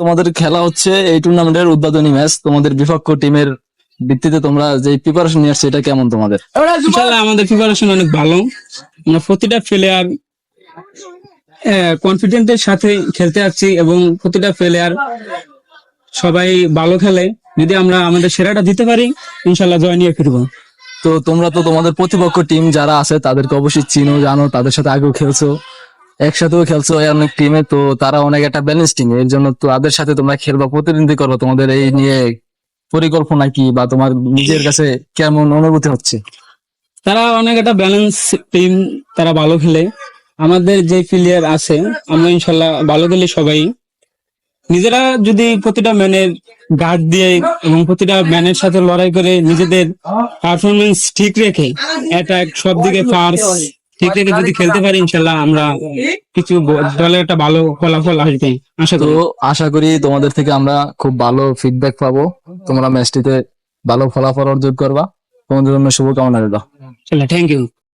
তোমাদের খেলা হচ্ছে এই টুর্নামেন্টের উদ্বোধনী ম্যাচ, তোমাদের বিপক্ষ টিমের ভিত্তিতে তোমরা যে প্রিপারেশন নিয়ে আসছো এটা কেমন তোমাদের? ইনশাআল্লাহ আমাদের প্রিপারেশন অনেক ভালো। আমরা প্রতিটা প্লেয়ার কনফিডেন্টের সাথে খেলতে যাচ্ছি এবং প্রতিটা প্লেয়ার সবাই ভালো খেলে। যদি আমরা আমাদের সেরাটা দিতে পারি ইনশাআল্লাহ জয় নিয়ে ফিরবো। তো তোমরা তো তোমাদের প্রতিপক্ষ টিম যারা আছে তাদেরকে অবশ্যই চিনো, জানো, তাদের সাথে আগেও খেলছো, একসাথেও খেলছো অনেক টিমে, তো তারা অনেক একটা ব্যালেন্স টিম, এর জন্য তো তাদের সাথে তোমরা খেলবা, প্রতিদ্বন্দ্বী করো। তোমাদের এই নিয়ে পরিকল্পনা কি বা তোমার নিজের কাছে কেমন অনুভূতি হচ্ছে? তারা অনেক একটা ব্যালেন্স টিম, তারা ভালো খেলে। আমাদের যে প্লেয়ার আছে আমরা ইনশাআল্লাহ ভালো খেলি সবাই। নিজেরা যদি প্রতিটা ম্যানের গার্ড দিয়ে এবং প্রতিটা ম্যানের সাথে লড়াই করে নিজেদের পারফরমেন্স ঠিক রেখে অ্যাটাক সব দিকে ফার্স্ট ঠিক রেখে যদি খেলতে পারি ইনশাআল্লাহ আমরা কিছু দলের একটা ভালো ফলাফল আসবে আশা তো করি। আশা করি তোমাদের থেকে আমরা খুব ভালো ফিডব্যাক পাবো, তোমরা ম্যাচটিতে ভালো ফলাফল অর্জন করবা। তোমাদের জন্য শুভকামনা রইল। Thank you.